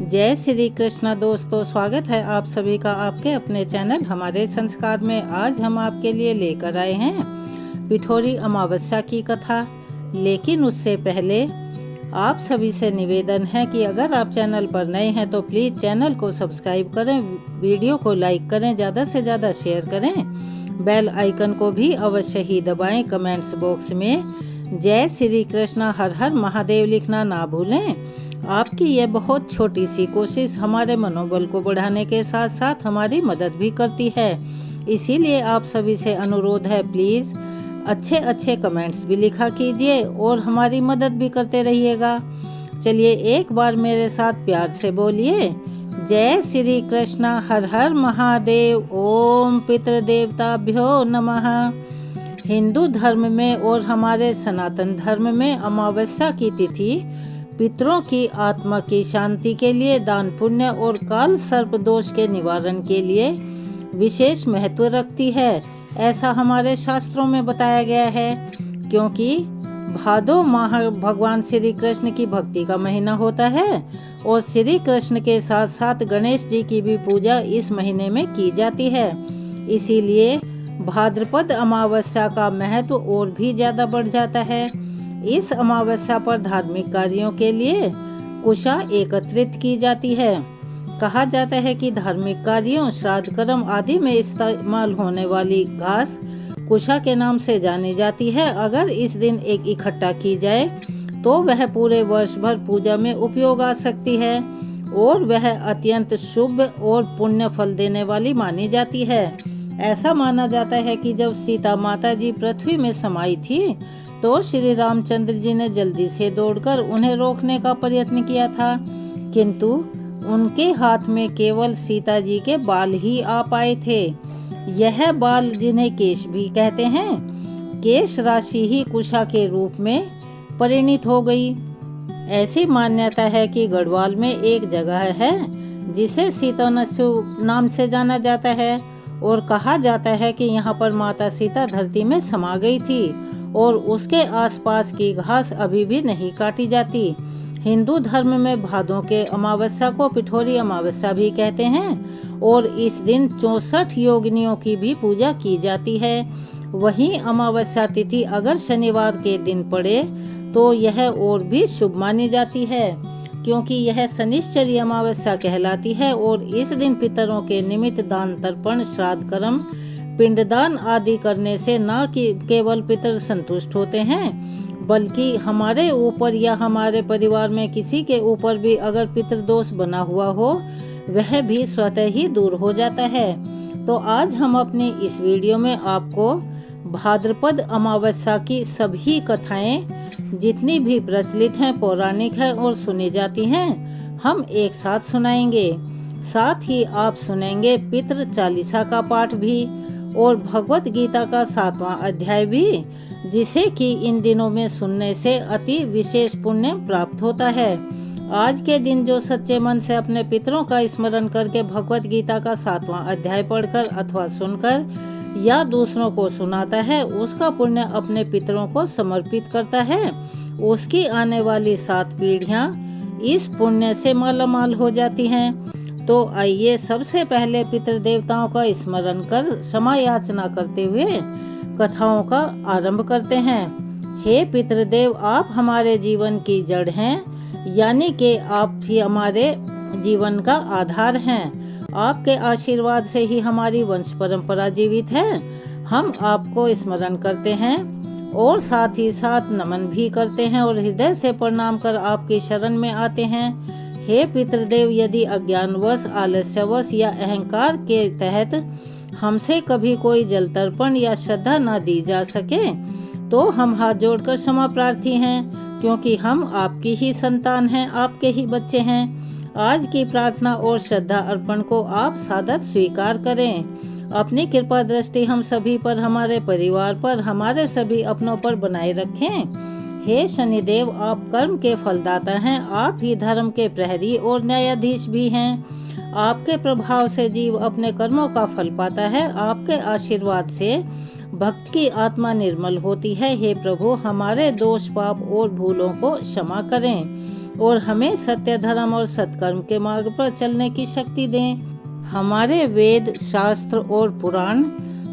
जय श्री कृष्णा दोस्तों, स्वागत है आप सभी का आपके अपने चैनल हमारे संस्कार में। आज हम आपके लिए लेकर आए हैं पिठोरी अमावस्या की कथा। लेकिन उससे पहले आप सभी से निवेदन है कि अगर आप चैनल पर नए हैं तो प्लीज़ चैनल को सब्सक्राइब करें, वीडियो को लाइक करें, ज़्यादा से ज़्यादा शेयर करें, बेल आइकन को भी अवश्य ही दबाएं। कमेंट्स बॉक्स में जय श्री कृष्णा हर हर महादेव लिखना ना भूलें। आपकी यह बहुत छोटी सी कोशिश हमारे मनोबल को बढ़ाने के साथ साथ हमारी मदद भी करती है। इसीलिए आप सभी से अनुरोध है, प्लीज़ अच्छे अच्छे कमेंट्स भी लिखा कीजिए और हमारी मदद भी करते रहिएगा। चलिए एक बार मेरे साथ प्यार से बोलिए, जय श्री कृष्णा हर हर महादेव। ओम पितृदेवताभ्यो नमः। हिंदू धर्म में और हमारे सनातन धर्म में अमावस्या की तिथि पितरों की आत्मा की शांति के लिए, दान पुण्य और काल सर्प दोष के निवारण के लिए विशेष महत्व रखती है। ऐसा हमारे शास्त्रों में बताया गया है। क्योंकि भादो माह भगवान श्री कृष्ण की भक्ति का महीना होता है और श्री कृष्ण के साथ साथ गणेश जी की भी पूजा इस महीने में की जाती है। इसीलिए भाद्रपद अमावस्या का महत्व और भी ज़्यादा बढ़ जाता है। इस अमावस्या पर धार्मिक कार्यों के लिए कुशा एकत्रित की जाती है। कहा जाता है कि धार्मिक कार्यों, श्राद्ध कर्म आदि में इस्तेमाल होने वाली घास कुशा के नाम से जानी जाती है। अगर इस दिन एक इकट्ठा की जाए तो वह पूरे वर्ष भर पूजा में उपयोग आ सकती है और वह अत्यंत शुभ और पुण्य फल देने वाली मानी जाती है। ऐसा माना जाता है कि जब सीता माता जी पृथ्वी में समाई थी तो श्री रामचंद्र जी ने जल्दी से दौड़कर उन्हें रोकने का प्रयत्न किया था, किंतु उनके हाथ में केवल सीता जी के बाल ही आ पाए थे। यह बाल, जिन्हें केश भी कहते हैं, केश राशि ही कुशा के रूप में परिणित हो गई। ऐसी मान्यता है कि गढ़वाल में एक जगह है जिसे सीतानस्यु नाम से जाना जाता है और कहा जाता है कि यहाँ पर माता सीता धरती में समा गई थी और उसके आसपास की घास अभी भी नहीं काटी जाती। हिंदू धर्म में भादों के अमावस्या को पिठोरी अमावस्या भी कहते हैं और इस दिन 64 योगिनियों की भी पूजा की जाती है। वहीं अमावस्या तिथि अगर शनिवार के दिन पड़े तो यह और भी शुभ मानी जाती है, क्योंकि यह शनिश्चरी अमावस्या कहलाती है और इस दिन पितरों के निमित्त दान, तर्पण, श्राद्ध कर्म, पिंडदान आदि करने से न कि केवल पितर संतुष्ट होते हैं, बल्कि हमारे ऊपर या हमारे परिवार में किसी के ऊपर भी अगर पितृदोष बना हुआ हो वह भी स्वतः ही दूर हो जाता है। तो आज हम अपनी इस वीडियो में आपको भाद्रपद अमावस्या की सभी कथाएं जितनी भी प्रचलित हैं, पौराणिक हैं और सुनी जाती हैं, हम एक साथ सुनाएंगे। साथ ही आप सुनेंगे पितृ चालीसा का पाठ भी और भगवत गीता का 7वां अध्याय भी, जिसे कि इन दिनों में सुनने से अति विशेष पुण्य प्राप्त होता है। आज के दिन जो सच्चे मन से अपने पितरों का स्मरण करके भगवत गीता का 7वां अध्याय पढ़कर अथवा सुनकर या दूसरों को सुनाता है, उसका पुण्य अपने पितरों को समर्पित करता है। उसकी आने वाली 7 पीढ़ियां इस पुण्य से मालामाल हो जाती हैं। तो आइए सबसे पहले पितृ देवताओं का स्मरण कर क्षमा याचना करते हुए कथाओं का आरंभ करते हैं। हे पितृदेव, आप हमारे जीवन की जड़ हैं, यानी कि आप ही हमारे जीवन का आधार हैं। आपके आशीर्वाद से ही हमारी वंश परंपरा जीवित है। हम आपको स्मरण करते हैं और साथ ही साथ नमन भी करते हैं और हृदय से प्रणाम कर आपकी शरण में आते हैं। हे पितृदेव, यदि अज्ञानवश, आलस्यवश या अहंकार के तहत हमसे कभी कोई जल तर्पण या श्रद्धा न दी जा सके तो हम हाथ जोड़कर क्षमा प्रार्थी हैं, क्योंकि हम आपकी ही संतान हैं, आपके ही बच्चे हैं। आज की प्रार्थना और श्रद्धा अर्पण को आप सादर स्वीकार करें। अपनी कृपा दृष्टि हम सभी पर, हमारे परिवार पर, हमारे सभी अपनों पर बनाए रखें। हे शनिदेव, आप कर्म के फलदाता हैं, आप ही धर्म के प्रहरी और न्यायाधीश भी हैं। आपके प्रभाव से जीव अपने कर्मों का फल पाता है। आपके आशीर्वाद से भक्त की आत्मा निर्मल होती है। हे प्रभु, हमारे दोष, पाप और भूलों को क्षमा करें। और हमें सत्य, धर्म और सत्कर्म के मार्ग पर चलने की शक्ति दें। हमारे वेद, शास्त्र और पुराण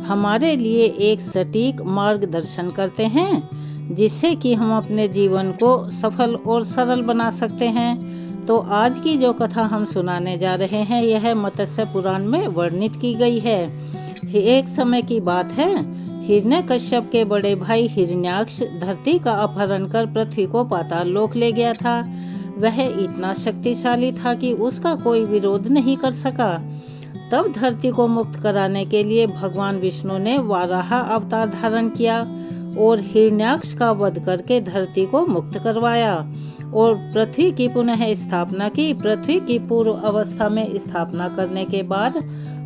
हमारे लिए एक सटीक मार्गदर्शन करते हैं, जिससे कि हम अपने जीवन को सफल और सरल बना सकते हैं। तो आज की जो कथा हम सुनाने जा रहे हैं, यह मत्स्य पुराण में वर्णित की गई है। एक समय की बात है, हिरण्यकश्यप के बड़े भाई हिरण्याक्ष धरती का अपहरण कर पृथ्वी को पाताल लोक ले गया था। वह इतना शक्तिशाली था कि उसका कोई विरोध नहीं कर सका। तब धरती को मुक्त कराने के लिए भगवान विष्णु ने वाराह अवतार धारण किया और हिरण्याक्ष का वध करके धरती को मुक्त करवाया और पृथ्वी की पुनः स्थापना की। पृथ्वी की पूर्व अवस्था में स्थापना करने के बाद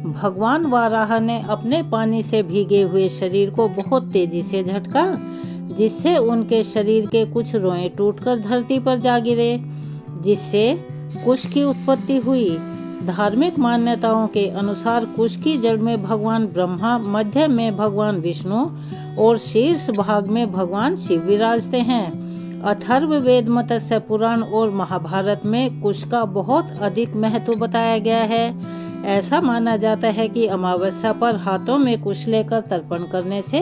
भगवान वाराह ने अपने पानी से भीगे हुए शरीर को बहुत तेजी से झटका, जिससे उनके शरीर के कुछ रोएं टूटकर धरती पर जा गिरे, जिससे कुश की उत्पत्ति हुई। धार्मिक मान्यताओं के अनुसार कुश की जड़ में भगवान ब्रह्मा, मध्य में भगवान विष्णु और शीर्ष भाग में भगवान शिव विराजते हैं। अथर्ववेद, मत्स्य पुराण और महाभारत में कुश का बहुत अधिक महत्व बताया गया है। ऐसा माना जाता है कि अमावस्या पर हाथों में कुश लेकर तर्पण करने से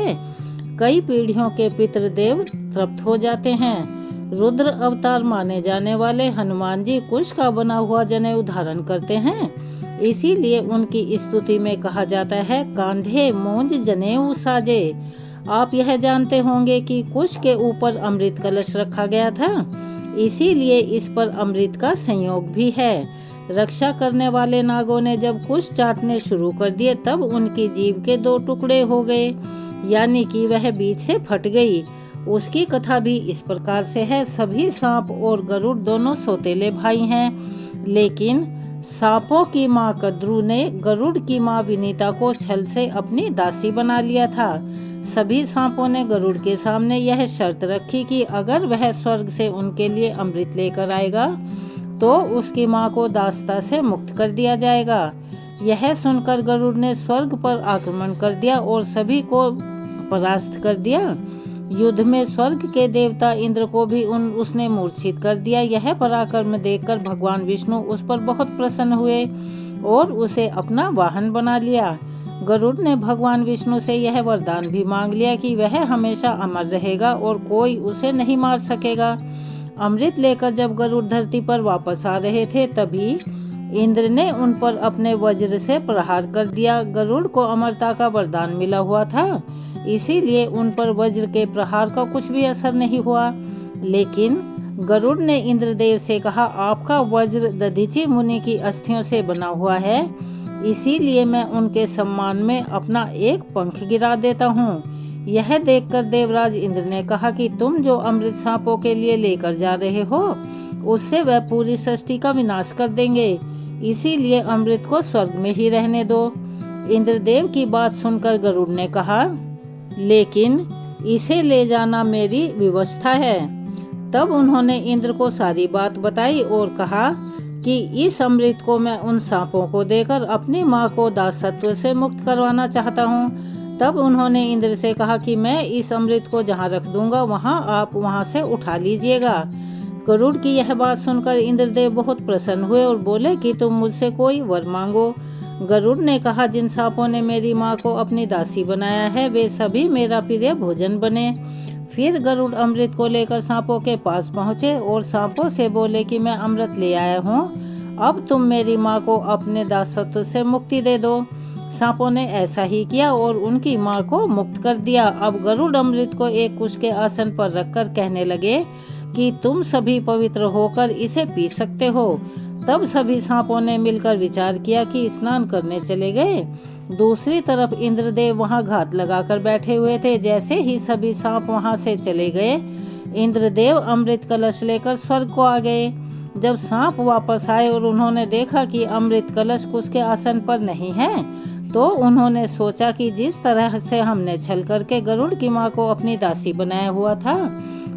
कई पीढ़ियों के पितृदेव तृप्त हो जाते हैं। रुद्र अवतार माने जाने वाले हनुमान जी कुश का बना हुआ जनेऊ धारण करते हैं। इसीलिए उनकी स्तुति में कहा जाता है, कांधे मूंज जनेऊ साजे। आप यह जानते होंगे कि कुश के ऊपर अमृत कलश रखा गया था, इसीलिए इस पर अमृत का संयोग भी है। रक्षा करने वाले नागों ने जब कुश चाटने शुरू कर दिए, तब उनकी जीभ के 2 टुकड़े हो गए, यानी कि वह बीच से फट गई। उसकी कथा भी इस प्रकार से है। सभी सांप और गरुड़ दोनों सौतेले भाई हैं, लेकिन सांपों की माँ कद्रू ने गरुड़ की माँ विनीता को छल से अपनी दासी बना लिया था। सभी सांपों ने गरुड़ के सामने यह शर्त रखी कि अगर वह स्वर्ग से उनके लिए अमृत लेकर आएगा तो उसकी माँ को दासता से मुक्त कर दिया जाएगा। यह सुनकर गरुड़ ने स्वर्ग पर आक्रमण कर दिया और सभी को परास्त कर दिया। युद्ध में स्वर्ग के देवता इंद्र को भी उसने मूर्छित कर दिया। यह पराक्रम देखकर भगवान विष्णु उस पर बहुत प्रसन्न हुए और उसे अपना वाहन बना लिया। गरुड़ ने भगवान विष्णु से यह वरदान भी मांग लिया कि वह हमेशा अमर रहेगा और कोई उसे नहीं मार सकेगा। अमृत लेकर जब गरुड़ धरती पर वापस आ रहे थे, तभी इंद्र ने उन पर अपने वज्र से प्रहार कर दिया। गरुड़ को अमरता का वरदान मिला हुआ था, इसीलिए उन पर वज्र के प्रहार का कुछ भी असर नहीं हुआ। लेकिन गरुड़ ने इंद्रदेव से कहा, आपका वज्र दधीचि मुनि की अस्थियों से बना हुआ है, इसीलिए मैं उनके सम्मान में अपना एक पंख गिरा देता हूँ। यह देखकर देवराज इंद्र ने कहा कि तुम जो अमृत सांपों के लिए लेकर जा रहे हो, उससे वह पूरी सृष्टि का विनाश कर देंगे, इसीलिए अमृत को स्वर्ग में ही रहने दो। इंद्रदेव की बात सुनकर गरुड़ ने कहा, लेकिन इसे ले जाना मेरी व्यवस्था है। तब उन्होंने इंद्र को सारी बात बताई और कहा कि इस अमृत को मैं उन सांपों को देकर अपनी माँ को दासत्व से मुक्त करवाना चाहता हूँ। तब उन्होंने इंद्र से कहा कि मैं इस अमृत को जहाँ रख दूंगा वहाँ आप वहाँ से उठा लीजिएगा। गरुड़ की यह बात सुनकर इंद्रदेव बहुत प्रसन्न हुए और बोले कि तुम मुझसे कोई वर मांगो। गरुड़ ने कहा, जिन सांपों ने मेरी माँ को अपनी दासी बनाया है, वे सभी मेरा प्रिय भोजन बने। फिर गरुड़ अमृत को लेकर सांपों के पास पहुँचे और सांपों से बोले कि मैं अमृत ले आया हूँ, अब तुम मेरी माँ को अपने दासत्व से मुक्ति दे दो। सांपों ने ऐसा ही किया और उनकी माँ को मुक्त कर दिया। अब गरुड़ अमृत को एक कुश के आसन पर रखकर कहने लगे कि तुम सभी पवित्र होकर इसे पी सकते हो। तब सभी सांपों ने मिलकर विचार किया कि स्नान करने चले गए। दूसरी तरफ इंद्रदेव वहां घात लगाकर बैठे हुए थे। जैसे ही सभी सांप वहां से चले गए, इंद्रदेव अमृत कलश लेकर स्वर्ग को आ गए। जब सांप वापस आए और उन्होंने देखा कि अमृत कलश कुश के आसन पर नहीं है, तो उन्होंने सोचा कि जिस तरह से हमने छल करके गरुड़ की माँ को अपनी दासी बनाया हुआ था,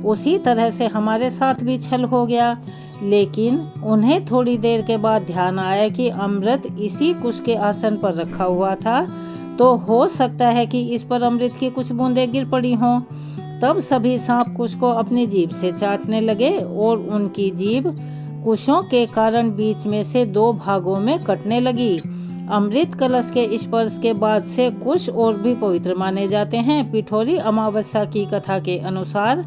उसी तरह से हमारे साथ भी छल हो गया। लेकिन उन्हें थोड़ी देर के बाद ध्यान आया कि अमृत इसी कुश के आसन पर रखा हुआ था, तो हो सकता है कि इस पर अमृत की कुछ बूंदें गिर पड़ी हों। तब सभी सांप कुश को अपनी जीभ से चाटने लगे और उनकी जीभ कुशों के कारण बीच में से दो भागों में कटने लगी। अमृत कलश के स्पर्श के बाद से कुश और भी पवित्र माने जाते हैं। पिठोरी अमावस्या की कथा के अनुसार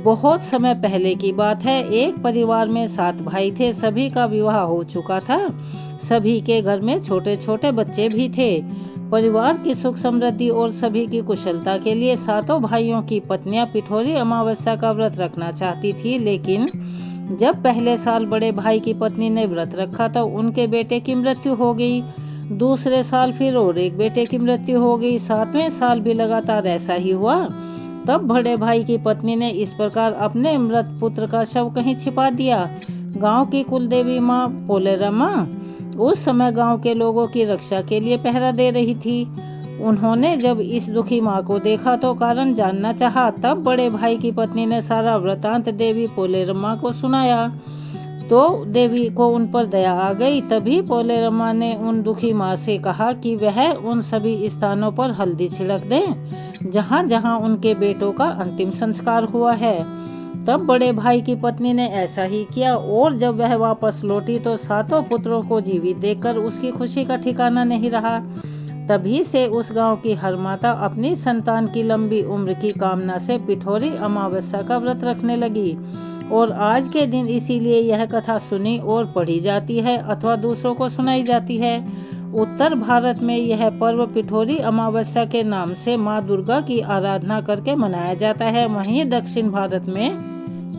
बहुत समय पहले की बात है। एक परिवार में 7 भाई थे। सभी का विवाह हो चुका था। सभी के घर में छोटे छोटे बच्चे भी थे। परिवार की सुख समृद्धि और सभी की कुशलता के लिए 7 भाइयों की पत्नियां पिठोरी अमावस्या का व्रत रखना चाहती थी। लेकिन जब पहले साल बड़े भाई की पत्नी ने व्रत रखा तो उनके बेटे की मृत्यु हो गई। दूसरे साल फिर और एक बेटे की मृत्यु हो गई। 7वें साल भी लगातार ऐसा ही हुआ। तब बड़े भाई की पत्नी ने इस प्रकार अपने मृत पुत्र का शव कहीं छिपा दिया। गांव की कुलदेवी माँ पोलेरमा उस समय गांव के लोगों की रक्षा के लिए पहरा दे रही थी। उन्होंने जब इस दुखी माँ को देखा तो कारण जानना चाहा। तब बड़े भाई की पत्नी ने सारा वृतांत देवी पोलेरमा को सुनाया तो देवी को उन पर दया आ गई। तभी पोलेरमा ने उन दुखी माँ से कहा कि वह उन सभी स्थानों पर हल्दी छिड़क दें जहाँ जहाँ उनके बेटों का अंतिम संस्कार हुआ है। तब बड़े भाई की पत्नी ने ऐसा ही किया और जब वह वापस लौटी तो 7 पुत्रों को जीवित देखकर उसकी खुशी का ठिकाना नहीं रहा। तभी से उस गांव की हर माता अपनी संतान की लंबी उम्र की कामना से पिठोरी अमावस्या का व्रत रखने लगी और आज के दिन इसीलिए यह कथा सुनी और पढ़ी जाती है अथवा दूसरों को सुनाई जाती है। उत्तर भारत में यह पर्व पिठोरी अमावस्या के नाम से माँ दुर्गा की आराधना करके मनाया जाता है। वहीं दक्षिण भारत में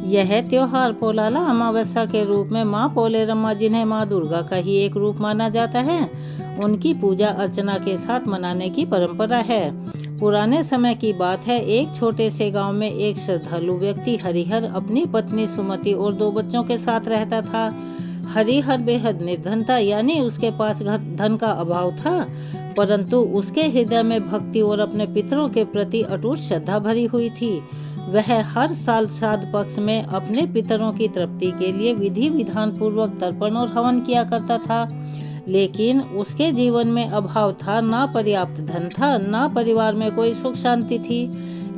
यह त्योहार पोलाला अमावस्या के रूप में माँ पोलेरमा, जिन्हें माँ दुर्गा का ही एक रूप माना जाता है, उनकी पूजा अर्चना के साथ मनाने की परंपरा है। पुराने समय की बात है। एक छोटे से गांव में एक श्रद्धालु व्यक्ति हरिहर अपनी पत्नी सुमति और 2 बच्चों के साथ रहता था। हरिहर बेहद निर्धन था, यानी उसके पास धन का अभाव था, परंतु उसके हृदय में भक्ति और अपने पितरों के प्रति अटूट श्रद्धा भरी हुई थी। वह हर साल श्राद्ध पक्ष में अपने पितरों की तृप्ति के लिए विधि विधान पूर्वक तर्पण और हवन किया करता था। लेकिन उसके जीवन में अभाव था, ना पर्याप्त धन था, ना परिवार में कोई सुख शांति थी।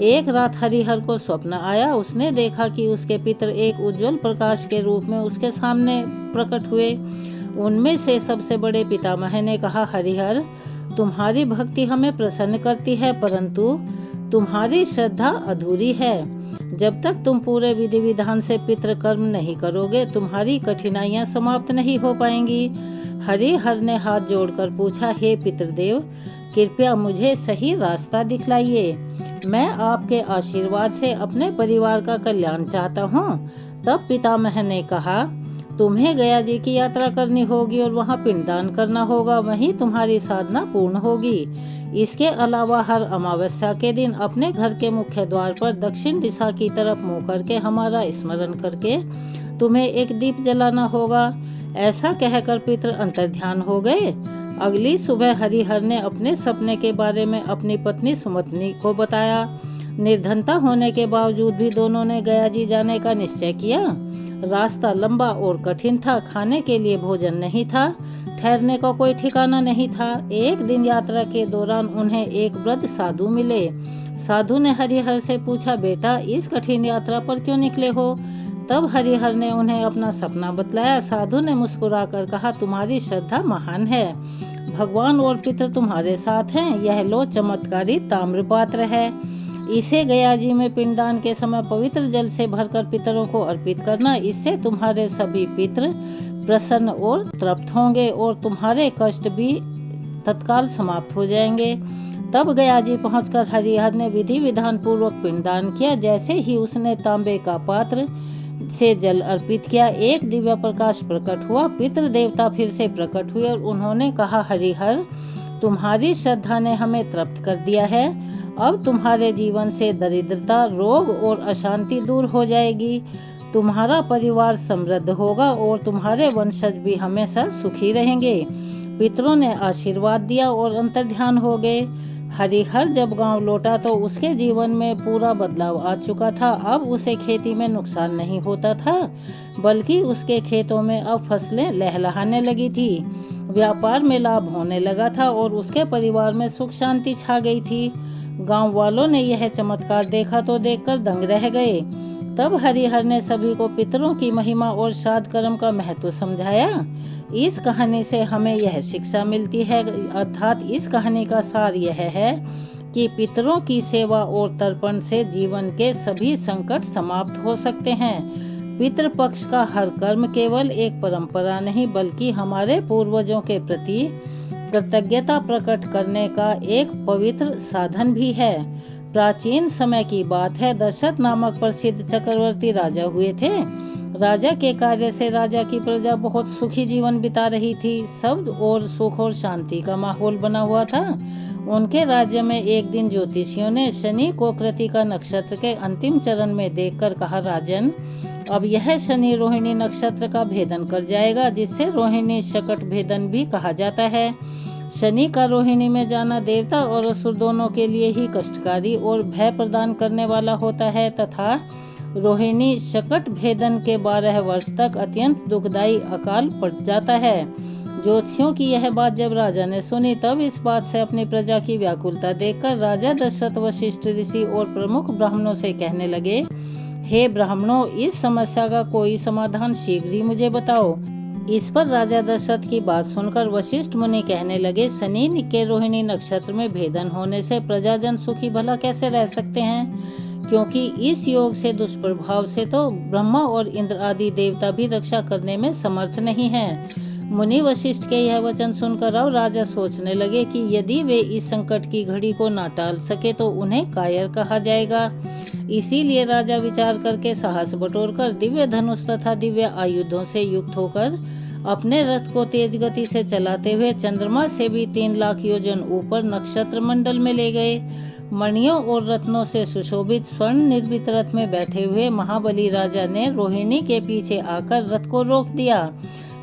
एक रात हरिहर को स्वप्न आया। उसने देखा कि उसके पितर एक उज्जवल प्रकाश के रूप में उसके सामने प्रकट हुए। उनमें से सबसे बड़े पितामह ने कहा, हरिहर, तुम्हारी भक्ति हमें प्रसन्न करती है, परंतु तुम्हारी श्रद्धा अधूरी है। जब तक तुम पूरे विधि विधान से पितृ कर्म नहीं करोगे, तुम्हारी कठिनाइयां समाप्त नहीं हो पाएंगी। हरिहर ने हाथ जोड़कर पूछा, हे पितृदेव, कृपया मुझे सही रास्ता दिखलाइए। मैं आपके आशीर्वाद से अपने परिवार का कल्याण चाहता हूँ। तब पितामह ने कहा, तुम्हें गया जी की यात्रा करनी होगी और वहाँ पिंडदान करना होगा, वहीं तुम्हारी साधना पूर्ण होगी। इसके अलावा हर अमावस्या के दिन अपने घर के मुख्य द्वार पर दक्षिण दिशा की तरफ मुँह करके हमारा स्मरण करके तुम्हें एक दीप जलाना होगा। ऐसा कहकर पितृ अंतर्ध्यान हो गए। अगली सुबह हरिहर ने अपने सपने के बारे में अपनी पत्नी सुमति को बताया। निर्धनता होने के बावजूद भी दोनों ने गया जी जाने का निश्चय किया। रास्ता लंबा और कठिन था। खाने के लिए भोजन नहीं था, ठहरने का कोई ठिकाना नहीं था। एक दिन यात्रा के दौरान उन्हें एक वृद्ध साधु मिले। साधु ने हरिहर से पूछा, बेटा, इस कठिन यात्रा पर क्यों निकले हो? तब हरिहर ने उन्हें अपना सपना बतलाया। साधु ने मुस्कुराकर कहा, तुम्हारी श्रद्धा महान है, भगवान और पितृ तुम्हारे साथ हैं। यह लो चमत्कारी ताम्र पात्र है, इसे गया जी में पिंडदान के समय पवित्र जल से भरकर पितरों को अर्पित करना। इससे तुम्हारे सभी पितृ प्रसन्न और तृप्त होंगे और तुम्हारे कष्ट भी तत्काल समाप्त हो जाएंगे। तब गया जी पहुंचकर हरिहर ने विधि विधान पूर्वक पिंडदान किया। जैसे ही उसने तांबे का पात्र से जल अर्पित किया, एक दिव्य प्रकाश प्रकट हुआ। पितृ देवता फिर से प्रकट हुए और उन्होंने कहा, हरिहर, तुम्हारी श्रद्धा ने हमें तृप्त कर दिया है। अब तुम्हारे जीवन से दरिद्रता, रोग और अशांति दूर हो जाएगी। तुम्हारा परिवार समृद्ध होगा और तुम्हारे वंशज भी हमेशा सुखी रहेंगे। पितरों ने आशीर्वाद दिया और अंतर्ध्यान हो गए। हरिहर जब गांव लौटा तो उसके जीवन में पूरा बदलाव आ चुका था। अब उसे खेती में नुकसान नहीं होता था, बल्कि उसके खेतों में अब फसलें लहलहाने लगी थी। व्यापार में लाभ होने लगा था और उसके परिवार में सुख शांति छा गई थी। गांव वालों ने यह चमत्कार देखा तो देखकर दंग रह गए। तब हरिहर ने सभी को पितरों की महिमा और श्राद्ध कर्म का महत्व समझाया। इस कहानी से हमें यह शिक्षा मिलती है, अर्थात इस कहानी का सार यह है कि पितरों की सेवा और तर्पण से जीवन के सभी संकट समाप्त हो सकते हैं। पितृपक्ष का हर कर्म केवल एक परंपरा नहीं बल्कि हमारे पूर्वजों के प्रति कृतज्ञता प्रकट करने का एक पवित्र साधन भी है। प्राचीन समय की बात है, दशरथ नामक प्रसिद्ध चक्रवर्ती राजा हुए थे। राजा के कार्य से राजा की प्रजा बहुत सुखी जीवन बिता रही थी। सब और सुख और शांति का माहौल बना हुआ था। उनके राज्य में एक दिन ज्योतिषियों ने शनि को कृतिका नक्षत्र के अंतिम चरण में देखकर कहा, राजन, अब यह शनि रोहिणी नक्षत्र का भेदन कर जाएगा, जिससे रोहिणी शकट भेदन भी कहा जाता है। शनि का रोहिणी में जाना देवता और असुर दोनों के लिए ही कष्टकारी और भय प्रदान करने वाला होता है तथा रोहिणी शकट भेदन के 12 वर्ष तक अत्यंत दुखदायी अकाल पड़ जाता है। ज्योतिषियों की यह बात जब राजा ने सुनी तब इस बात से अपनी प्रजा की व्याकुलता देखकर राजा दशरथ वशिष्ठ ऋषि और प्रमुख ब्राह्मणों से कहने लगे, हे ब्राह्मणों, इस समस्या का कोई समाधान शीघ्र ही मुझे बताओ। इस पर राजा दशरथ की बात सुनकर वशिष्ठ मुनि कहने लगे, शनि के रोहिणी नक्षत्र में भेदन होने से प्रजाजन सुखी भला कैसे रह सकते हैं, क्योंकि इस योग से दुष्प्रभाव से तो ब्रह्मा और इंद्र आदि देवता भी रक्षा करने में समर्थ नहीं है। मुनि वशिष्ठ के यह वचन सुनकर अब राजा सोचने लगे कि यदि वे इस संकट की घड़ी को न टाल सके तो उन्हें कायर कहा जाएगा। इसीलिए राजा विचार करके साहस बटोरकर दिव्य धनुष तथा दिव्य आयुधों से युक्त होकर अपने रथ को तेज गति से चलाते हुए चंद्रमा से भी 3 लाख योजन ऊपर नक्षत्र मंडल में ले गए। मणियों और रत्नों से सुशोभित स्वर्ण निर्मित रथ में बैठे हुए महाबली राजा ने रोहिणी के पीछे आकर रथ को रोक दिया।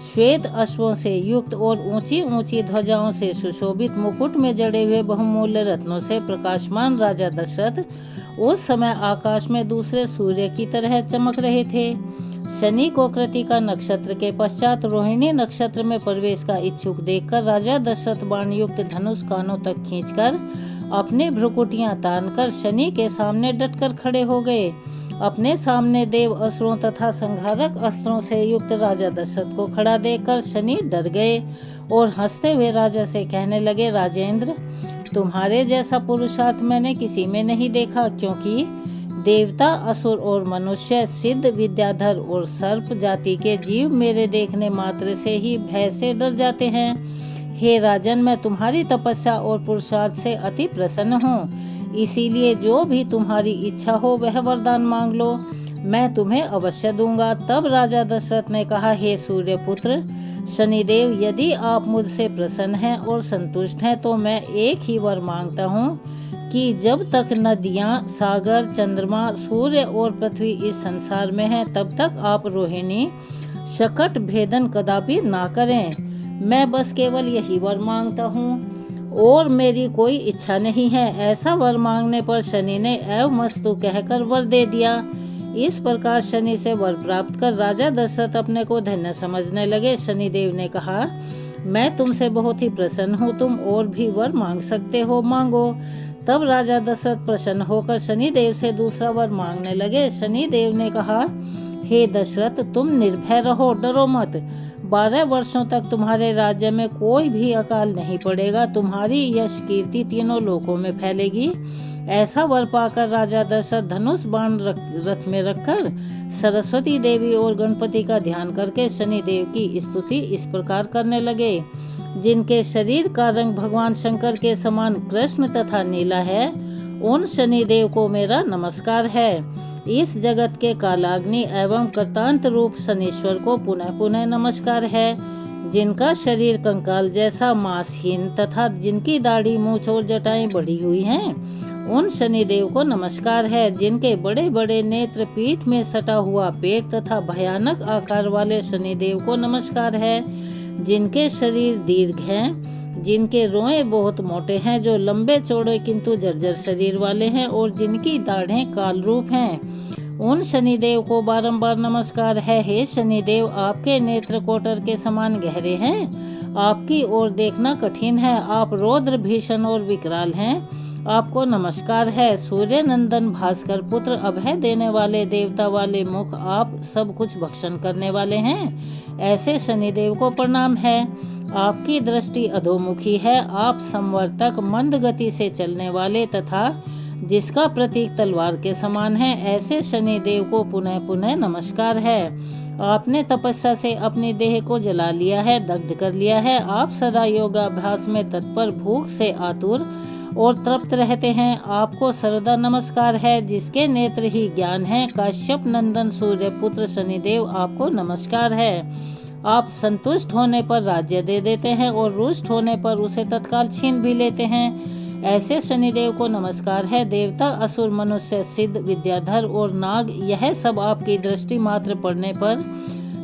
श्वेत अश्वों से युक्त और ऊंची ऊंची ध्वजाओं से सुशोभित मुकुट में जड़े हुए बहुमूल्य रत्नों से प्रकाशमान राजा दशरथ उस समय आकाश में दूसरे सूर्य की तरह चमक रहे थे। शनि को कृतिका नक्षत्र के पश्चात रोहिणी नक्षत्र में प्रवेश का इच्छुक देखकर राजा दशरथ बाण युक्त धनुष कानों तक खींचकर अपने भ्रुकुटियां तानकर शनि के सामने डटकर खड़े हो गए। अपने सामने देव असुरों तथा संहारक अस्त्रों से युक्त राजा दशरथ को खड़ा देखकर शनि डर गए और हंसते हुए राजा से कहने लगे, राजेंद्र, तुम्हारे जैसा पुरुषार्थ मैंने किसी में नहीं देखा, क्योंकि देवता, असुर और मनुष्य, सिद्ध, विद्याधर और सर्प जाति के जीव मेरे देखने मात्र से ही भय से डर जाते हैं। हे राजन, मैं तुम्हारी तपस्या और पुरुषार्थ से अति प्रसन्न हूँ। इसीलिए जो भी तुम्हारी इच्छा हो वह वरदान मांग लो, मैं तुम्हें अवश्य दूंगा। तब राजा दशरथ ने कहा, हे सूर्यपुत्र शनिदेव, यदि आप मुझसे प्रसन्न हैं और संतुष्ट हैं तो मैं एक ही वर मांगता हूँ कि जब तक नदियाँ, सागर, चंद्रमा, सूर्य और पृथ्वी इस संसार में हैं तब तक आप रोहिणी शकट भेदन कदापि ना करें। मैं बस केवल यही वर मांगता हूँ और मेरी कोई इच्छा नहीं है। ऐसा वर मांगने पर शनि ने एवमस्तु कहकर वर दे दिया। इस प्रकार शनि से वर प्राप्त कर राजा दशरथ अपने को धन्य समझने लगे। शनिदेव ने कहा, मैं तुमसे बहुत ही प्रसन्न हूँ, तुम और भी वर मांग सकते हो, मांगो। तब राजा दशरथ प्रसन्न होकर शनिदेव से दूसरा वर मांगने लगे। शनिदेव ने कहा, हे दशरथ, तुम निर्भय रहो, डरो मत। 12 वर्षों तक तुम्हारे राज्य में कोई भी अकाल नहीं पड़ेगा, तुम्हारी यश कीर्ति तीनों लोकों में फैलेगी। ऐसा वर पाकर राजा दशरथ धनुष बाण रथ में रखकर सरस्वती देवी और गणपति का ध्यान करके शनिदेव की स्तुति इस प्रकार करने लगे, जिनके शरीर का रंग भगवान शंकर के समान कृष्ण तथा नीला है, उन शनिदेव को मेरा नमस्कार है। इस जगत के कालाग्नि एवं कर्तांत रूप शनीश्वर को पुनः पुनः नमस्कार है। जिनका शरीर कंकाल जैसा मांसहीन तथा जिनकी दाढ़ी, मूंछ और जटाएं बढ़ी हुई हैं, उन शनिदेव को नमस्कार है। जिनके बड़े बड़े नेत्र, पीठ में सटा हुआ पेट तथा भयानक आकार वाले शनिदेव को नमस्कार है। जिनके शरीर दीर्घ हैं, जिनके रोएं बहुत मोटे हैं, जो लंबे चौड़े किंतु जर्जर शरीर वाले हैं और जिनकी दाढ़ें काल रूप हैं, उन शनिदेव को बारंबार नमस्कार है। हे शनिदेव, आपके नेत्र कोटर के समान गहरे हैं, आपकी ओर देखना कठिन है, आप रौद्र, भीषण और विकराल हैं। आपको नमस्कार है। सूर्य नंदन भास्कर पुत्र, अभय देने वाले, देवता वाले मुख, आप सब कुछ भक्षण करने वाले हैं, ऐसे शनिदेव को प्रणाम है। आपकी दृष्टि अधोमुखी है, आप संवर्तक, मंद गति से चलने वाले तथा जिसका प्रतीक तलवार के समान है, ऐसे शनिदेव को पुनः पुनः नमस्कार है। आपने तपस्या से अपनी देह को जला लिया है, दग्ध कर लिया है। आप सदा योगाभ्यास में तत्पर, भूख से आतुर और तृप्त रहते हैं। आपको सर्वदा नमस्कार है, जिसके नेत्र ही ज्ञान है। काश्यप नंदन सूर्य पुत्र शनिदेव, आपको नमस्कार है। आप संतुष्ट होने पर राज्य दे देते हैं और रुष्ट होने पर उसे तत्काल छीन भी लेते हैं, ऐसे शनिदेव को नमस्कार है। देवता, असुर, मनुष्य, सिद्ध, विद्याधर और नाग, यह सब आपकी दृष्टि मात्र पड़ने पर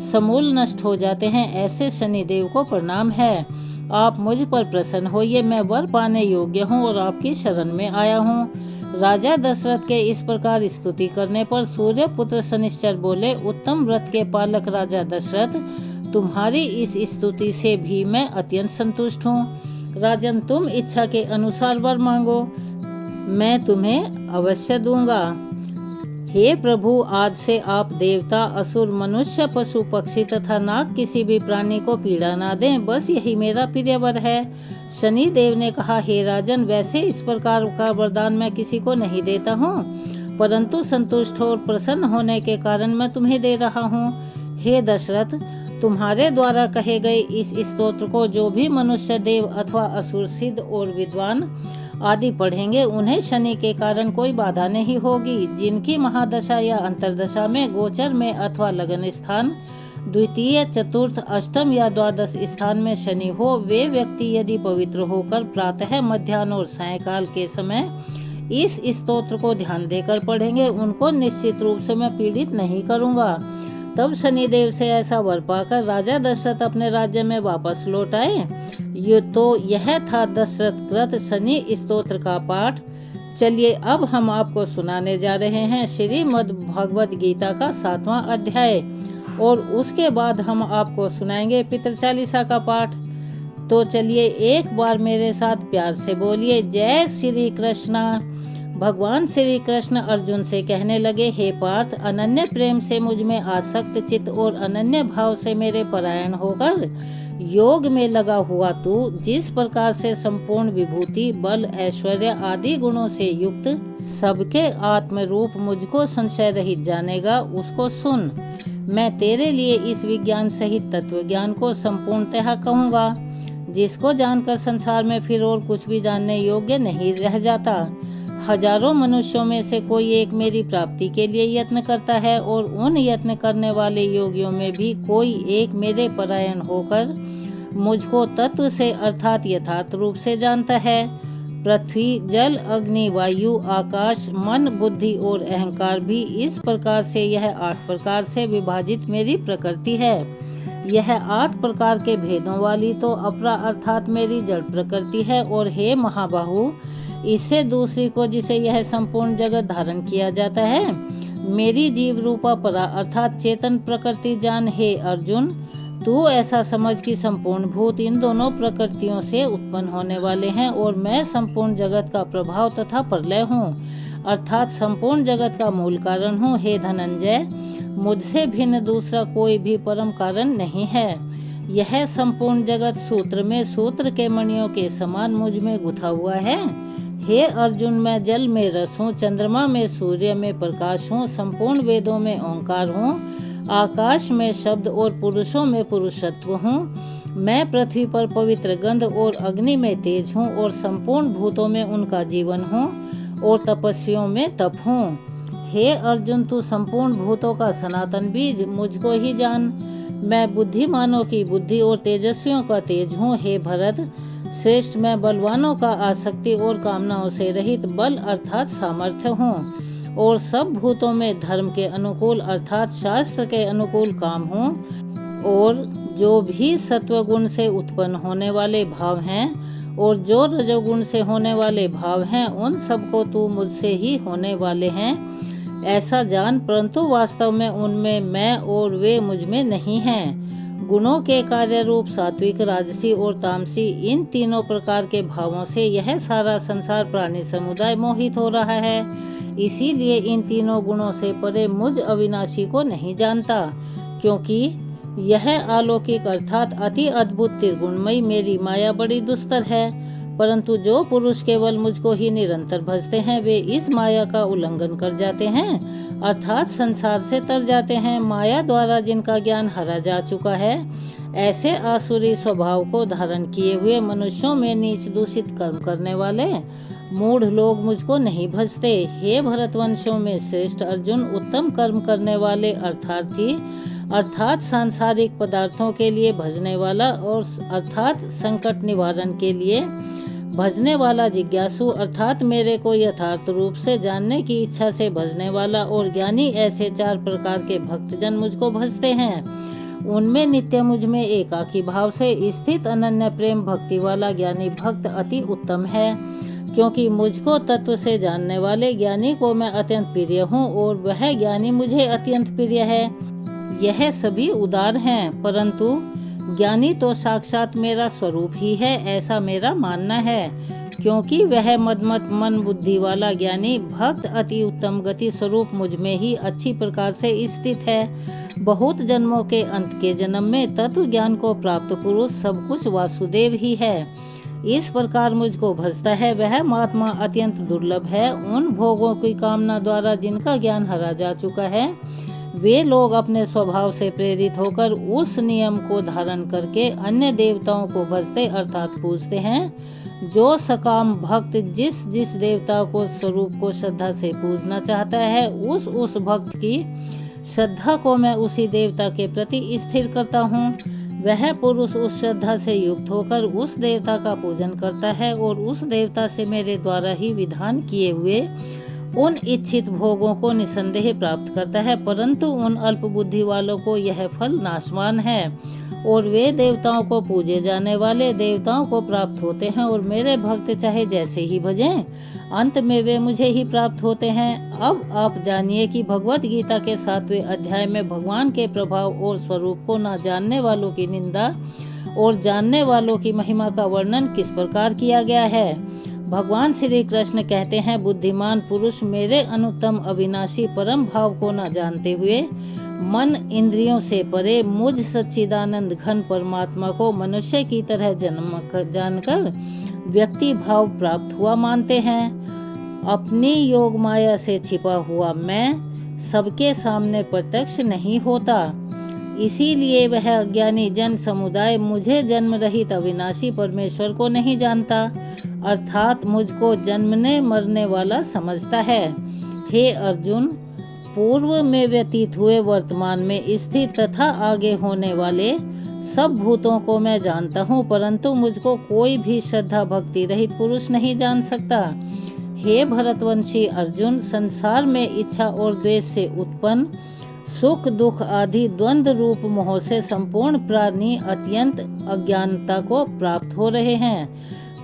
समूल नष्ट हो जाते हैं, ऐसे शनिदेव को प्रणाम है। आप मुझ पर प्रसन्न होइए, मैं वर पाने योग्य हूँ और आपकी शरण में आया हूँ। राजा दशरथ के इस प्रकार स्तुति करने पर सूर्य पुत्र शनिश्चर बोले, उत्तम व्रत के पालक राजा दशरथ, तुम्हारी इस स्तुति से भी मैं अत्यंत संतुष्ट हूँ। राजन, तुम इच्छा के अनुसार वर मांगो, मैं तुम्हें अवश्य दूंगा। हे प्रभु, आज से आप देवता, असुर, मनुष्य, पशु, पक्षी तथा नाग किसी भी प्राणी को पीड़ा ना दें, बस यही मेरा प्रिय वर है। शनि देव ने कहा, हे राजन, वैसे इस प्रकार का वरदान मैं किसी को नहीं देता हूँ, परंतु संतुष्ट और प्रसन्न होने के कारण मैं तुम्हें दे रहा हूँ। हे दशरथ, तुम्हारे द्वारा कहे गए इस स्तोत्र को जो भी मनुष्य, देव अथवा असुर, सिद्ध और विद्वान आदि पढ़ेंगे, उन्हें शनि के कारण कोई बाधा नहीं होगी। जिनकी महादशा या अंतरदशा में, गोचर में अथवा लगन स्थान, द्वितीय, चतुर्थ, अष्टम या द्वादश स्थान में शनि हो, वे व्यक्ति यदि पवित्र होकर प्रातः, मध्याह्न और सायंकाल के समय इस स्तोत्र को ध्यान देकर पढ़ेंगे, उनको निश्चित रूप से मैं पीड़ित नहीं करूँगा। तब शनिदेव से ऐसा वर पाकर राजा दशरथ अपने राज्य में वापस लौट आए। यह था दशरथ कृत शनि स्तोत्र का पाठ। चलिए अब हम आपको सुनाने जा रहे हैं श्रीमद् भगवद गीता का 7वां अध्याय, और उसके बाद हम आपको सुनाएंगे पितृ चालीसा का पाठ। तो चलिए एक बार मेरे साथ प्यार से बोलिए, जय श्री कृष्णा। भगवान श्री कृष्ण अर्जुन से कहने लगे, हे पार्थ, अनन्य प्रेम से मुझ में आसक्त चित्त और अनन्य भाव से मेरे परायण होकर योग में लगा हुआ तू जिस प्रकार से संपूर्ण विभूति, बल, ऐश्वर्य आदि गुणों से युक्त सबके आत्म रूप मुझको संशय रहित जानेगा, उसको सुन। मैं तेरे लिए इस विज्ञान सहित तत्व ज्ञान को संपूर्णतः कहूँगा, जिसको जानकर संसार में फिर और कुछ भी जानने योग्य नहीं रह जाता। हजारों मनुष्यों में से कोई एक मेरी प्राप्ति के लिए यत्न करता है, और उन यत्न करने वाले योगियों में भी कोई एक मेरे परायण होकर मुझको तत्व से अर्थात यथार्थ रूप से जानता है। पृथ्वी, जल, अग्नि, वायु, आकाश, मन, बुद्धि और अहंकार भी इस प्रकार से, यह 8 प्रकार से विभाजित मेरी प्रकृति है। यह 8 प्रकार के भेदों वाली तो अपरा अर्थात मेरी जड़ प्रकृति है। और हे महाबाहु, इससे दूसरी को, जिसे यह संपूर्ण जगत धारण किया जाता है, मेरी जीव रूपा परा अर्थात चेतन प्रकृति जान। हे अर्जुन, तू ऐसा समझ कि संपूर्ण भूत इन दोनों प्रकृतियों से उत्पन्न होने वाले हैं, और मैं संपूर्ण जगत का प्रभाव तथा प्रलय हूँ, अर्थात संपूर्ण जगत का मूल कारण हूँ। हे धनंजय, मुझसे भिन्न दूसरा कोई भी परम कारण नहीं है। यह संपूर्ण जगत सूत्र में सूत्र के मणियों के समान मुझ में गुथा हुआ है। हे अर्जुन, मैं जल में रस हूँ, चंद्रमा में सूर्य में प्रकाश हूँ, संपूर्ण वेदों में ओंकार हूँ, आकाश में शब्द और पुरुषों में पुरुषत्व हूँ। मैं पृथ्वी पर पवित्र गंध और अग्नि में तेज हूँ, और संपूर्ण भूतों में उनका जीवन हूँ, और तपस्वियों में तप हूँ। हे अर्जुन, तू संपूर्ण भूतों का सनातन बीज मुझको ही जान। मैं बुद्धिमानों की बुद्धि और तेजस्वियों का तेज हूँ। हे भरत श्रेष्ठ, मैं बलवानों का आसक्ति और कामनाओं से रहित बल अर्थात सामर्थ्य हूँ, और सब भूतों में धर्म के अनुकूल अर्थात शास्त्र के अनुकूल काम हूँ। और जो भी सत्वगुण से उत्पन्न होने वाले भाव हैं और जो रजोगुण से होने वाले भाव हैं, उन सबको तू मुझसे ही होने वाले हैं ऐसा जान, परंतु वास्तव में उनमें मैं और वे मुझ में नहीं हैं। गुणों के कार्य रूप सात्विक, राजसी और तामसी, इन तीनों प्रकार के भावों से यह सारा संसार प्राणी समुदाय मोहित हो रहा है। इसीलिए इन तीनों गुणों से परे मुझ अविनाशी को नहीं जानता, क्योंकि यह अलौकिक अर्थात अति अद्भुत त्रिगुणमयी मेरी माया बड़ी दुस्तर है। परंतु जो पुरुष केवल मुझको ही निरंतर भजते हैं, वे इस माया का उल्लंघन कर जाते हैं, अर्थात संसार से तर जाते हैं। माया द्वारा जिनका ज्ञान हरा जा चुका है, ऐसे आसुरी स्वभाव को धारण किए हुए मनुष्यों में नीच दूषित कर्म करने वाले मूढ़ लोग मुझको नहीं भजते। हे भरतवंशियों में श्रेष्ठ अर्जुन, उत्तम कर्म करने वाले अर्थार्थी अर्थात सांसारिक पदार्थों के लिए भजने वाला और अर्थात संकट निवारण के लिए भजने वाला जिज्ञासु अर्थात मेरे को यथार्थ रूप से जानने की इच्छा से भजने वाला और ज्ञानी, ऐसे 4 प्रकार के भक्तजन मुझको भजते हैं। उनमें नित्य मुझ में एकाकी भाव से स्थित अनन्य प्रेम भक्ति वाला ज्ञानी भक्त अति उत्तम है, क्योंकि मुझको तत्व से जानने वाले ज्ञानी को मैं अत्यंत प्रिय हूँ और वह ज्ञानी मुझे अत्यंत प्रिय है। यह सभी उदार हैं, परंतु ज्ञानी तो साक्षात मेरा स्वरूप ही है, ऐसा मेरा मानना है। क्योंकि वह मदमत मन बुद्धि वाला ज्ञानी भक्त अति उत्तम गति स्वरूप मुझ में ही अच्छी प्रकार से स्थित है। बहुत जन्मों के अंत के जन्म में तत्व ज्ञान को प्राप्त पुरुष सब कुछ वासुदेव ही है। इस प्रकार मुझको भजता है, वह महात्मा अत्यंत दुर्लभ है। उन भोगों की कामना द्वारा जिनका ज्ञान हरा जा चुका है, वे लोग अपने स्वभाव से प्रेरित होकर उस नियम को धारण करके अन्य देवताओं को भजते अर्थात पूजते हैं। जो सकाम भक्त जिस जिस देवता को स्वरूप को श्रद्धा से पूजना चाहता है, उस भक्त की श्रद्धा को मैं उसी देवता के प्रति स्थिर करता हूँ। वह पुरुष उस श्रद्धा से युक्त होकर उस देवता का पूजन करता है और उस देवता से मेरे द्वारा ही विधान किए हुए उन इच्छित भोगों को निसंदेह प्राप्त करता है। परंतु उन अल्प बुद्धि वालों को यह फल नाशवान है और वे देवताओं को पूजे जाने वाले देवताओं को प्राप्त होते हैं और मेरे भक्त चाहे जैसे ही भजें, अंत में वे मुझे ही प्राप्त होते हैं। अब आप जानिए कि भगवत गीता के 7वें अध्याय में भगवान के प्रभाव और स्वरूप को न जानने वालों की निंदा और जानने वालों की महिमा का वर्णन किस प्रकार किया गया है। भगवान श्री कृष्ण कहते हैं, बुद्धिमान पुरुष मेरे अनुत्तम अविनाशी परम भाव को न जानते हुए मन इंद्रियों से परे मुझ सच्चिदानंद घन परमात्मा को मनुष्य की तरह जन्म जानकर व्यक्ति भाव प्राप्त हुआ मानते हैं। अपनी योग माया से छिपा हुआ मैं सबके सामने प्रत्यक्ष नहीं होता, इसीलिए वह अज्ञानी जन समुदाय मुझे जन्म रहित अविनाशी परमेश्वर को नहीं जानता, अर्थात मुझको जन्मने मरने वाला समझता है। हे अर्जुन, पूर्व में व्यतीत हुए, वर्तमान में स्थित तथा आगे होने वाले सब भूतों को मैं जानता हूँ, परंतु मुझको कोई भी श्रद्धा भक्ति रहित पुरुष नहीं जान सकता। हे भरतवंशी अर्जुन, संसार में इच्छा और द्वेष से उत्पन्न सुख दुख आदि द्वंद्व रूप मोह से संपूर्ण प्राणी अत्यंत अज्ञानता को प्राप्त हो रहे हैं,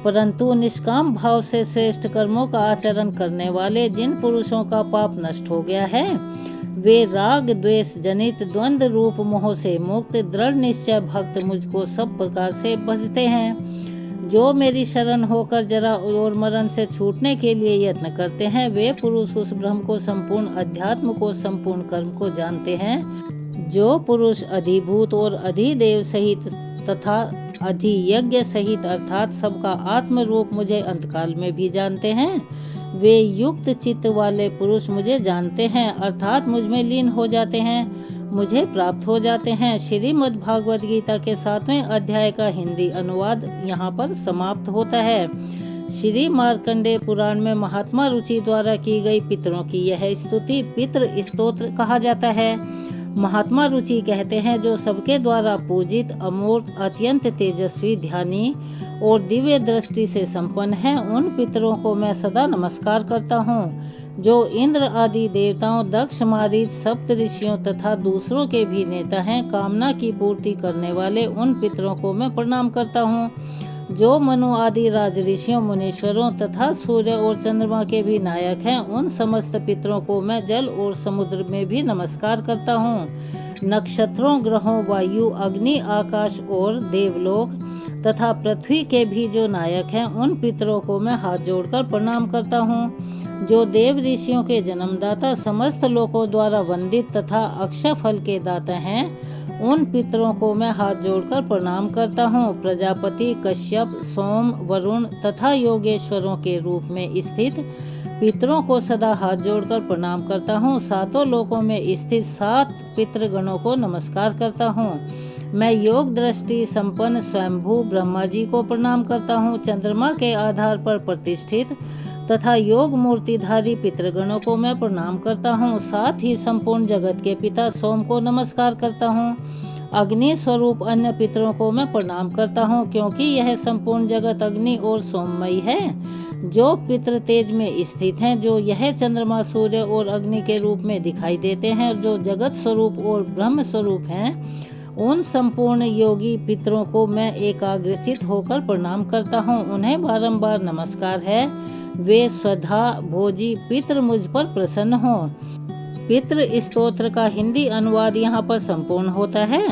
परंतु निष्काम भाव से श्रेष्ठ कर्मों का आचरण करने वाले जिन पुरुषों का पाप नष्ट हो गया है, वे राग द्वेष जनित द्वंद्व रूप मोह से मुक्त दृढ़ निश्चय भक्त मुझको सब प्रकार से भजते हैं। जो मेरी शरण होकर जरा और मरण से छूटने के लिए यत्न करते हैं, वे पुरुष उस ब्रह्म को, संपूर्ण अध्यात्म को, संपूर्ण कर्म को जानते हैं। जो पुरुष अधिभूत और अधिदेव सहित तथा अधियज्ञ सहित अर्थात सबका आत्म रूप मुझे अंतकाल में भी जानते हैं, वे युक्त चित्त वाले पुरुष मुझे जानते हैं, अर्थात मुझ में लीन हो जाते हैं, मुझे प्राप्त हो जाते हैं। श्रीमद् भागवत गीता के 7वें अध्याय का हिंदी अनुवाद यहाँ पर समाप्त होता है। श्री मार्कंडेय पुराण में महात्मा रुचि द्वारा की गई पितरों की यह स्तुति पितृ स्तोत्र कहा जाता है। महात्मा रुचि कहते हैं, जो सबके द्वारा पूजित, अमूर्त, अत्यंत तेजस्वी, ध्यानी और दिव्य दृष्टि से संपन्न है, उन पितरों को मैं सदा नमस्कार करता हूँ। जो इंद्र आदि देवताओं, दक्ष, मारीच, सप्त ऋषियों तथा दूसरों के भी नेता हैं, कामना की पूर्ति करने वाले उन पितरों को मैं प्रणाम करता हूँ। जो मनु आदि राज ऋषियों, मुनीश्वरों तथा सूर्य और चंद्रमा के भी नायक हैं, उन समस्त पितरों को मैं जल और समुद्र में भी नमस्कार करता हूँ। नक्षत्रों, ग्रहों, वायु, अग्नि, आकाश और देवलोक तथा पृथ्वी के भी जो नायक हैं, उन पितरों को मैं हाथ जोड़कर प्रणाम करता हूँ। जो देव ऋषियों के जन्मदाता, समस्त लोकों द्वारा वंदित तथा अक्षय फल के दाता हैं, उन पितरों को मैं हाथ जोड़कर प्रणाम करता हूँ। प्रजापति, कश्यप, सोम, वरुण तथा योगेश्वरों के रूप में स्थित पितरों को सदा हाथ जोड़कर प्रणाम करता हूँ। सातों लोकों में स्थित 7 पितृगणों को नमस्कार करता हूँ। मैं योग दृष्टि संपन्न स्वयंभू ब्रह्मा जी को प्रणाम करता हूँ। चंद्रमा के आधार पर प्रतिष्ठित तथा योग मूर्तिधारी पितृगणों को मैं प्रणाम करता हूँ। साथ ही संपूर्ण जगत के पिता सोम को नमस्कार करता हूँ। अग्नि स्वरूप अन्य पितरों को मैं प्रणाम करता हूँ, क्योंकि यह संपूर्ण जगत अग्नि और सोममयी है। जो पितृ तेज में स्थित हैं, जो यह चंद्रमा, सूर्य और अग्नि के रूप में दिखाई देते हैं, जो जगत स्वरूप और ब्रह्म स्वरूप हैं, उन संपूर्ण योगी पितरों को मैं एकाग्रचित होकर प्रणाम करता हूँ। उन्हें बारंबार नमस्कार है। वे स्वधा भोजी पितृ मुझ पर प्रसन्न हो। पितृ स्तोत्र का हिंदी अनुवाद यहाँ पर संपूर्ण होता है।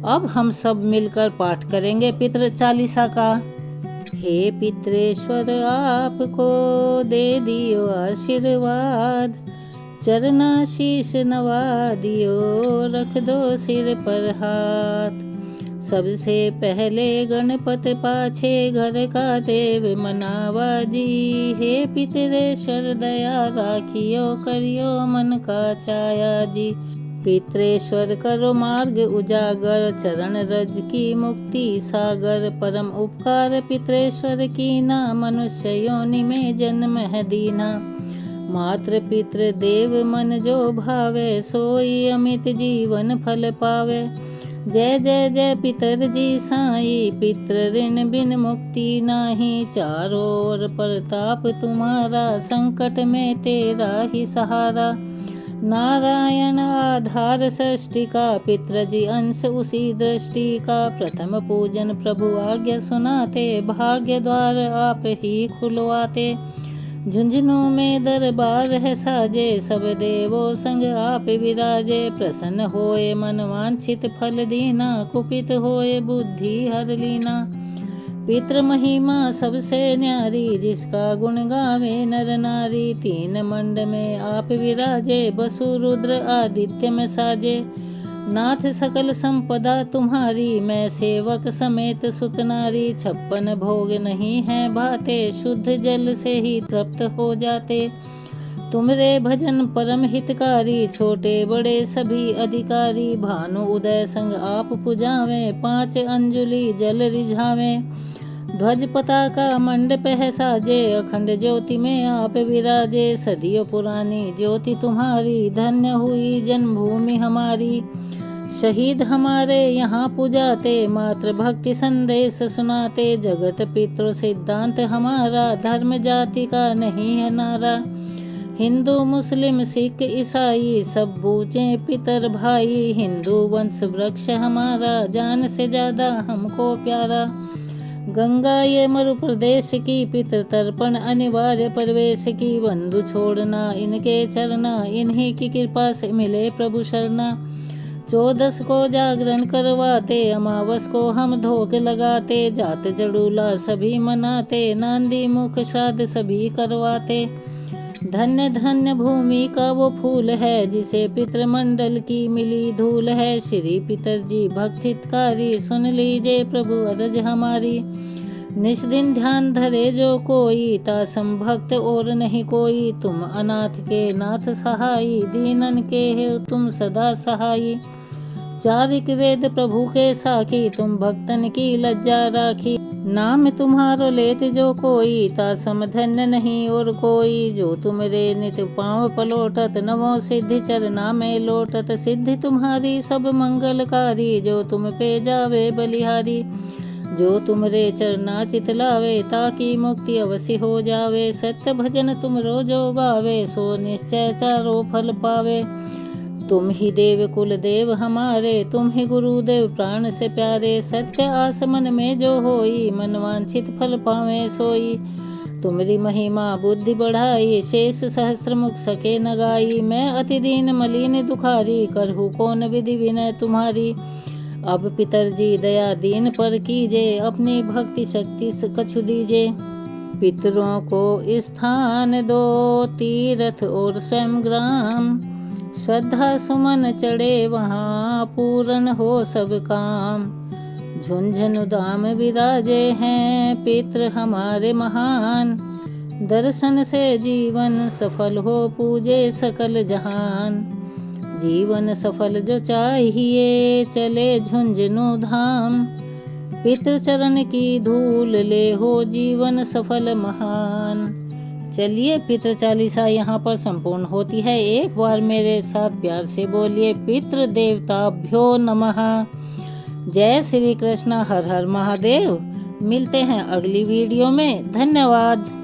अब हम सब मिलकर पाठ करेंगे पितृ चालीसा का। हे पितृेश्वर, आपको दे दियो आशीर्वाद, चरणाशीष नवा दियो, रख दो सिर पर हाथ। सबसे पहले गणपत, पाछे घर का देव मनावा जी। हे पितरेश्वर, दया राखियो, करियो मन का चाया जी। पितरेश्वर, करो मार्ग उजागर, चरण रज की मुक्ति सागर। परम उपकार पितरेश्वर कीना, मनुष्य योनि में जन्म है दीना। मात्र पितृ देव मन जो भावे, सोई अमित जीवन फल पावे। जय जय जय पितर जी साई, पितृ ऋण बिन मुक्ति नाही। चारों ओर प्रताप तुम्हारा, संकट में तेरा ही सहारा। नारायण आधार सृष्टि का, पितृ जी अंश उसी दृष्टि का। प्रथम पूजन प्रभु आज्ञा सुनाते, भाग्य द्वार आप ही खुलवाते। झुंझुनू में दरबार है साजे, सब देवों संग आप विराजे। प्रसन्न होए मन वांछित फल दीना, कुपित होए बुद्धि हर लीना। पितृ महिमा सबसे न्यारी, जिसका गुण गावे नर नारी। तीन मंड में आप विराजे, बसु रुद्र आदित्य में साजे। नाथ सकल संपदा तुम्हारी, मैं सेवक समेत सुत नारी। 56 भोग नहीं है भाते, शुद्ध जल से ही तृप्त हो जाते। तुमरे भजन परम हितकारी, छोटे बड़े सभी अधिकारी। भानु उदय संग आप पुजावे, 5 अंजुलि जल रिझावे। ध्वज पताका मंडप है साजे, अखंड ज्योति में आप विराजे। सदियों पुरानी ज्योति तुम्हारी, धन्य हुई जन्मभूमि हमारी। शहीद हमारे यहाँ पुजाते, मातृ भक्ति संदेश सुनाते। जगत पितृ सिद्धांत हमारा, धर्म जाति का नहीं है नारा। हिंदू मुस्लिम सिख ईसाई, सब बूझे पितर भाई। हिंदू वंश वृक्ष हमारा, जान से ज्यादा हमको प्यारा। गंगा ये मरु प्रदेश की, पितृ तर्पण अनिवार्य प्रवेश की। बंधु छोड़ना इनके चरना, इन्हीं की कृपा से मिले प्रभु शरणा। 14 को जागरण करवाते, अमावस को हम धोख लगाते। जात जड़ूला सभी मनाते, नांदी मुख श्राद्ध सभी करवाते। धन्य धन्य भूमि का वो फूल है, जिसे पितृमंडल की मिली धूल है। श्री पितर जी भक्त हितकारी, सुन लीजिए प्रभु अरज हमारी। निज दिन ध्यान धरे जो कोई, तासम भक्त और नहीं कोई। तुम अनाथ के नाथ सहाई, दीनन के हो तुम सदा सहाई। चारिक वेद प्रभु के साखी, तुम भक्तन की लज्जा राखी। नाम तुम्हारो लेत जो कोई, तासम धन्य नहीं और कोई। जो तुमरे नित पाँव पलोटत, नवों सिद्धि चरना में लोटत। सिद्धि तुम्हारी सब मंगलकारी, जो तुम पे जावे बलिहारी। जो तुमरे चरना चितलावे, ताकि मुक्ति अवश्य हो जावे। सत्य भजन तुम रोजो गावे, सो निश्चय चारों फल पावे। तुम ही देव कुल देव हमारे, तुम ही गुरुदेव प्राण से प्यारे। सत्य आसमन में जो होई, मन वांछित फल पावे सोई। तुमरी महिमा बुद्धि बढ़ाई, शेष सहस्त्र मुख सके न गाई। मैं अति दीन मलिन दुखारी, करहु कौन विधि विनय तुम्हारी। अब पितरजी दया दीन पर कीजे, अपनी भक्ति शक्ति कछु दीजे। पितरों को स्थान दो तीर्थ और स्वयं ग्राम, श्रद्धा सुमन चढ़े वहाँ, पूर्ण हो सब काम। झुंझुनू धाम विराजे हैं पितृ हमारे महान, दर्शन से जीवन सफल हो पूजे सकल जहान। जीवन सफल जो चाहिए चले झुंझुनू धाम, पितृ चरण की धूल ले हो जीवन सफल महान। चलिए पितृ चालीसा यहाँ पर संपूर्ण होती है। एक बार मेरे साथ प्यार से बोलिए, पितृ देवताभ्यो नमः। जय श्री कृष्ण, हर हर महादेव। मिलते हैं अगली वीडियो में। धन्यवाद।